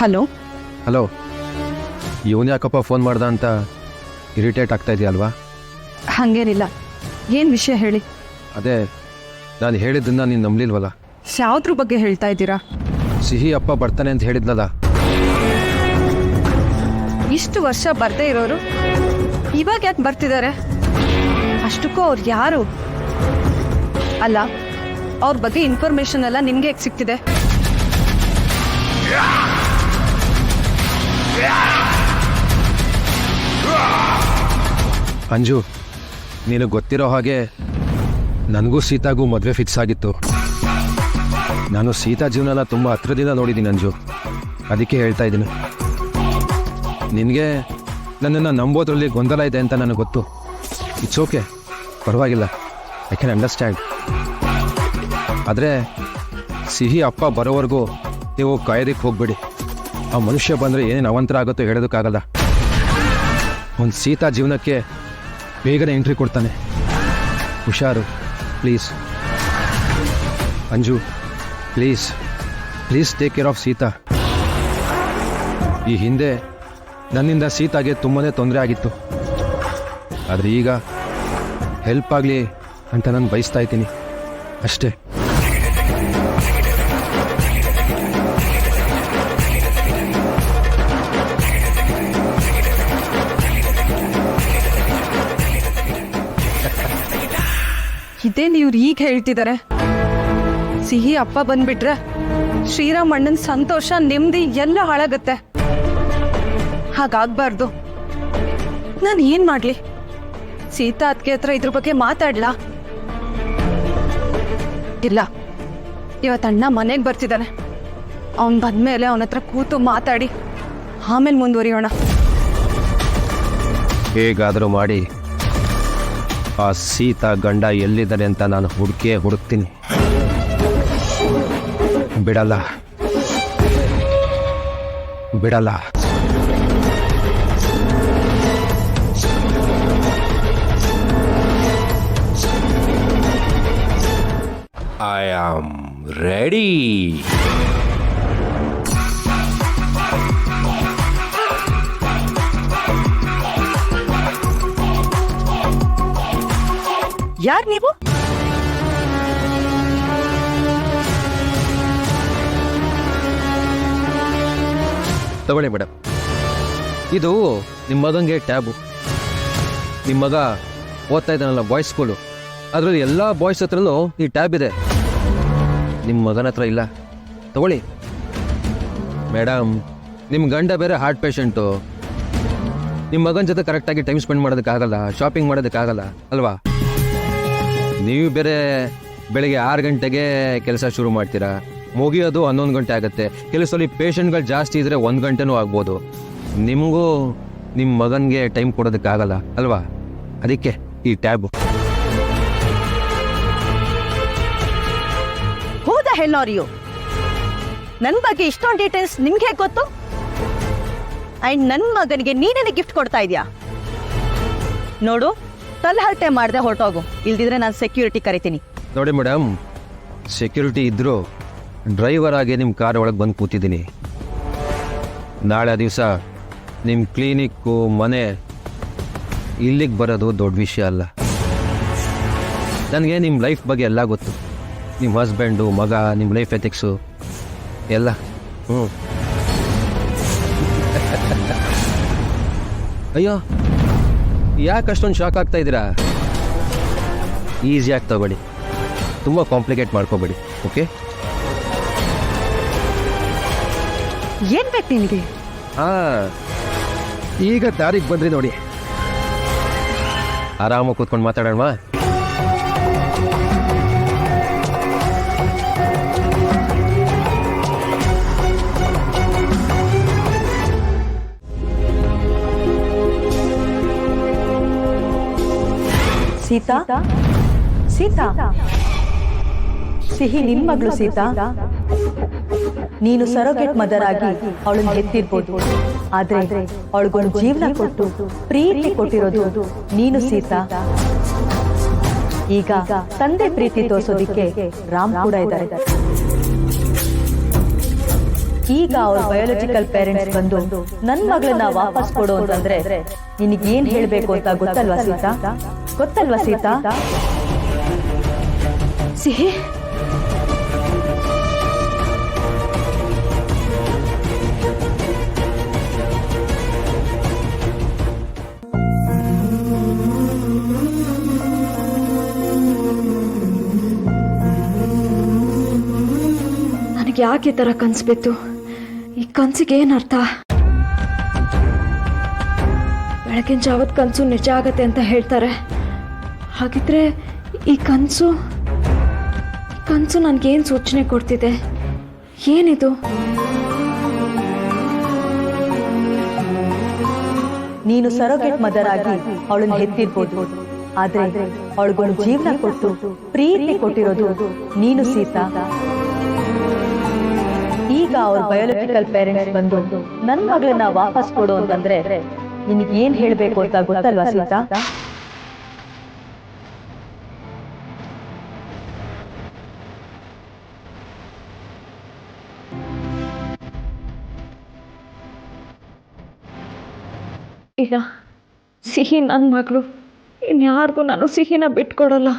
Hello hello, ಇವನು ಯಾಕಪ್ಪ phone ಮಾಡ್ದ ಅಂತ ಇರಿಟೇಟ್ ಆಗ್ತಾ ಇದೆಯಲ್ವಾ? ಹಾಗೇನಿಲ್ಲ. ಏನು ವಿಷಯ ಹೇಳಿ. ಅದೇ ನಾನು ಹೇಳಿದ್ದನ್ನ ನೀನು ನಂಬಲಿಲ್ವಲ್ಲ. ಯಾವುದ್ರ ಬಗ್ಗೆ ಹೇಳ್ತಾ ಇದ್ದೀರಾ? ಸಿಹಿ ಅಪ್ಪ ಬರ್ತಾನೆ ಅಂತ ಹೇಳಿದ್ನಲ್ಲ. ಇಷ್ಟು ವರ್ಷ ಬರ್ದೇ ಇರೋರು ಇವಾಗ ಯಾಕೆ ಬರ್ತಿದ್ದಾರೆ? ಅಷ್ಟಕ್ಕೂ ಅವ್ರು ಯಾರು? ಅಲ್ಲ, ಅವ್ರ ಬಗ್ಗೆ ಇನ್ಫಾರ್ಮೇಶನ್ ಎಲ್ಲ ನಿಮ್ಗೆ ಹೇಗೆ ಸಿಗ್ತಿದೆ? ಅಂಜು, ನೀನು ಗೊತ್ತಿರೋ ಹಾಗೆ ನನಗೂ ಸೀತಾಗೂ ಮದುವೆ ಫಿಕ್ಸ್ ಆಗಿತ್ತು. ನಾನು ಸೀತಾ ಜೀವನನ ತುಂಬ ಹತ್ರದಿಂದ ನೋಡಿದ್ದೀನಿ ಅಂಜು, ಅದಕ್ಕೆ ಹೇಳ್ತಾ ಇದ್ದೀನಿ. ನಿನಗೆ ನನ್ನನ್ನು ನಂಬೋದ್ರಲ್ಲಿ ಗೊಂದಲ ಇದೆ ಅಂತ ನನಗೆ ಗೊತ್ತು. ಇಟ್ಸ್ ಓಕೆ, ಪರವಾಗಿಲ್ಲ, ಐ ಕ್ಯಾನ್ ಅಂಡರ್ಸ್ಟ್ಯಾಂಡ್. ಆದರೆ ಸಿಹಿ ಅಪ್ಪ ಬರೋವರೆಗೂ ನೀವು ಕಾಯೋದಕ್ಕೆ ಹೋಗ್ಬೇಡಿ. ಆ ಮನುಷ್ಯ ಬಂದರೆ ಏನೇನು ಅವಾಂತರ ಆಗುತ್ತೋ ಹೇಳೋದಕ್ಕಾಗಲ್ಲ. ಒಂದು ಸೀತಾ ಜೀವನಕ್ಕೆ ಬೇಗನೆ ಎಂಟ್ರಿ ಕೊಡ್ತಾನೆ. ಹುಷಾರು, please Anju, please please take care of Sita. ಈ ಹಿಂದೆ ನನ್ನಿಂದ ಸೀತಾಗೆ ತುಂಬಾ ತೊಂದರೆ ಆಗಿತ್ತು. ಆದರೆ ಈಗ ಹೆಲ್ಪ್ ಆಗಲಿ ಅಂತ ನಾನು ಬಯಸ್ತಾ ಇದ್ದೀನಿ ಅಷ್ಟೇ. ಇದೇನು ಇವ್ರು ಈಗ ಹೇಳ್ತಿದ್ದಾರೆ? ಸಿಹಿ ಅಪ್ಪ ಬಂದ್ಬಿಟ್ರೆ ಶ್ರೀರಾಮ್ ಅಣ್ಣನ ಸಂತೋಷ ನೆಮ್ಮದಿ ಎಲ್ಲ ಹಾಳಾಗತ್ತೆ. ಹಾಗಾಗ್ಬಾರ್ದು. ನಾನು ಏನ್ ಮಾಡ್ಲಿ? ಸೀತಾ ಅದ್ಕೆ ಹತ್ರ ಇದ್ರ ಬಗ್ಗೆ ಮಾತಾಡ್ಲಾ? ಇಲ್ಲ, ಇವತ್ತು ಅಣ್ಣ ಮನೆಗೆ ಬರ್ತಿದ್ದಾನೆ. ಅವನ್ ಬಂದ್ಮೇಲೆ ಅವನ ಹತ್ರ ಕೂತು ಮಾತಾಡಿ ಆಮೇಲೆ ಮುಂದುವರಿಯೋಣ. ಹೇಗಾದರೂ ಮಾಡಿ ಆ ಸೀತಾ ಗಂಡ ಎಲ್ಲಿದ್ದಾರೆ ಅಂತ ನಾನು ಹುಡುಕ್ತೀನಿ. ಬಿಡಲ್ಲ ಬಿಡಲ್ಲ. I am ready. ಯಾರು ನೀವು? ತಗೊಳ್ಳಿ ಮೇಡಮ್, ಇದು ನಿಮ್ಮ ಮಗನಿಗೆ ಟ್ಯಾಬು. ನಿಮ್ಮ ಮಗ ಓದ್ತಾ ಇದ್ದಾನಲ್ಲ ಬಾಯ್ಸ್ ಸ್ಕೂಲು, ಅದರಲ್ಲಿ ಎಲ್ಲ ಬಾಯ್ಸ್ ಹತ್ರನೂ ಈ ಟ್ಯಾಬ್ ಇದೆ. ನಿಮ್ಮ ಮಗನ ಹತ್ರ ಇಲ್ಲ. ತಗೊಳ್ಳಿ ಮೇಡಮ್, ನಿಮ್ಮ ಗಂಡ ಬೇರೆ ಹಾರ್ಟ್ ಪೇಷಂಟು. ನಿಮ್ಮ ಮಗನ ಜೊತೆ ಕರೆಕ್ಟಾಗಿ ಟೈಮ್ ಸ್ಪೆಂಡ್ ಮಾಡೋದಕ್ಕಾಗಲ್ಲ, ಶಾಪಿಂಗ್ ಮಾಡೋದಕ್ಕಾಗಲ್ಲ ಅಲ್ವಾ? ನೀವು ಬೇರೆ ಬೆಳಗ್ಗೆ 6 ಗಂಟೆಗೆ ಕೆಲಸ ಶುರು ಮಾಡ್ತೀರಾ, ಮುಗಿಯೋದು 11 ಗಂಟೆ ಆಗುತ್ತೆ. ಕೆಲಸದಲ್ಲಿ ಪೇಷಂಟ್ಗಳು ಜಾಸ್ತಿ ಇದ್ದರೆ 1 ಗಂಟೆನೂ ಆಗ್ಬೋದು. ನಿಮಗೂ ನಿಮ್ಮ ಮಗನಿಗೆ ಟೈಮ್ ಕೊಡೋದಕ್ಕಾಗಲ್ಲ ಅಲ್ವಾ? ಅದಕ್ಕೆ ಈ ಟ್ಯಾಬು. ಹೌದ ಹೆಣ್ಣೋರಿಯು? ನನ್ನ ಬಗ್ಗೆ ಇಷ್ಟೊಂದು ಡೀಟೇಲ್ಸ್ ನಿಮ್ಗೆ ಹೇಗೆ ಗೊತ್ತು? ಅಂಡ್ ನನ್ನ ಮಗನಿಗೆ ನೀನೇನೆ ಗಿಫ್ಟ್ ಕೊಡ್ತಾ ಇದೀಯಾ? ನೋಡು, ತಲಹರಟೆ ಮಾಡದೆ ಹೊರಟೋಗು, ಇಲ್ದಿದ್ರೆ ನಾನು ಸೆಕ್ಯೂರಿಟಿ ಕರಿತೀನಿ. ನೋಡಿ ಮೇಡಮ್, ಸೆಕ್ಯೂರಿಟಿ ಇದ್ದರೂ ಡ್ರೈವರ್ ಆಗಿ ನಿಮ್ಮ ಕಾರ್ ಒಳಗೆ ಬಂದು ಕೂತಿದ್ದೀನಿ. ನಾಳೆ ದಿವಸ ನಿಮ್ಮ ಕ್ಲಿನಿಕ್ಕು ಮನೆ ಇಲ್ಲಿಗೆ ಬರೋದು ದೊಡ್ಡ ವಿಷಯ ಅಲ್ಲ. ನನಗೆ ನಿಮ್ಮ ಲೈಫ್ ಬಗ್ಗೆ ಎಲ್ಲ ಗೊತ್ತು. ನಿಮ್ಮ ಹಸ್ಬೆಂಡು, ಮಗ, ನಿಮ್ಮ ಲೈಫ್ ಎಥಿಕ್ಸು ಎಲ್ಲ. ಅಯ್ಯೋ, ಯಾಕೆ ಅಷ್ಟೊಂದು ಶಾಕ್ ಆಗ್ತಾ ಇದ್ದೀರಾ? ಈಸಿಯಾಗಿ ತಗೊಳ್ಳಿ, ತುಂಬ ಕಾಂಪ್ಲಿಕೇಟ್ ಮಾಡ್ಕೋಬೇಡಿ. ಓಕೆ? ಏನ್ ಬೇಕು ನಿನಗೆ? ಈಗ ದಾರಿಗೆ ಬಂದ್ರಿ ನೋಡಿ. ಆರಾಮಾಗಿ ಕೂತ್ಕೊಂಡು ಮಾತಾಡೋಣ. ಸೀತಾ, ಸೀತಾ, ಸಿಹಿ ನಿನ್ ಮಗಳು ಸೀತಾ. ನೀನು ಸರೋಗೇಟ್ ಮದರ್ ಆಗಿ ಅವಳನ್ನು ಹೆತ್ತಿರ್ಬೋದು, ಆದ್ರೆ ಅವಳಿಗೊಂದು ಜೀವನ ಕೊಟ್ಟು ಪ್ರೀತಿ ಕೊಟ್ಟಿರೋದು ನೀನು ಸೀತಾ. ಈಗ ತಂದೆ ಪ್ರೀತಿ ತೋರಿಸೋದಿಕ್ಕೆ ರಾಮ್ ಕೂಡ ಇದ್ದಾರೆ. ಈಗ ಅವ್ರ ಬಯೋಲಜಿಕಲ್ ಪೇರೆಂಟ್ಸ್ ಬಂದು ನನ್ ಮಗಳನ್ನ ವಾಪಸ್ ಕೊಡು ಅಂತಂದ್ರೆ ನಿನಗೇನ್ ಹೇಳ್ಬೇಕು ಅಂತ ಗೊತ್ತಲ್ವಾ ಸೀತಾ? ಗೊತ್ತಲ್ವಾ ಸೀತಾ? ಸಿಹಿ, ನನಗೆ ಯಾಕೆ ಈ ಥರ ಕನ್ಸು ಬಿತ್ತು? ಈ ಕನ್ಸಿಗೆ ಏನು ಅರ್ಥ? ಬೆಳಗಿನ ಜಾವದ ಕನಸು ನಿಜ ಆಗತ್ತೆ ಅಂತ ಹೇಳ್ತಾರೆ. ಹಾಗಿದ್ರೆ ಈ ಕನಸು ನನಗೇನು ಸೂಚನೆ ಕೊಡ್ತಿದೆ? ಏನಿದು? ನೀನು ಸರೋಗೇಟ್ ಮದರ್ ಆಗಿ ಅವಳನ್ನ ಹೆತ್ತಿರ್ಬೋದು, ಆದ್ರೆ ಅವಳಿಗೊಂದು ಜೀವನ ಕೊಟ್ಟು ಪ್ರೀತಿ ಕೊಟ್ಟಿರೋದು ನೀನು ಸೀತಾ. ಈಗ ಅವ್ರ ಬಯೋಲಜಿಕಲ್ ಪೇರೆಂಟ್ಸ್ ಬಂದು ನನ್ ಮಗಳನ್ನ ವಾಪಸ್ ಕೊಡು ಅಂತಂದ್ರೆ ನಿನಗೇನ್ ಹೇಳ್ಬೇಕು ಅಂತ ಗೊತ್ತಲ್ವಾ ಸೀತಾ? ಈಗ ಸಿಹಿ ನನ್ನ ಮಗಳು, ಇನ್ಯಾರಿಗೂ ನಾನು ಸಿಹಿನ ಬಿಟ್ಕೊಡಲ್ಲ.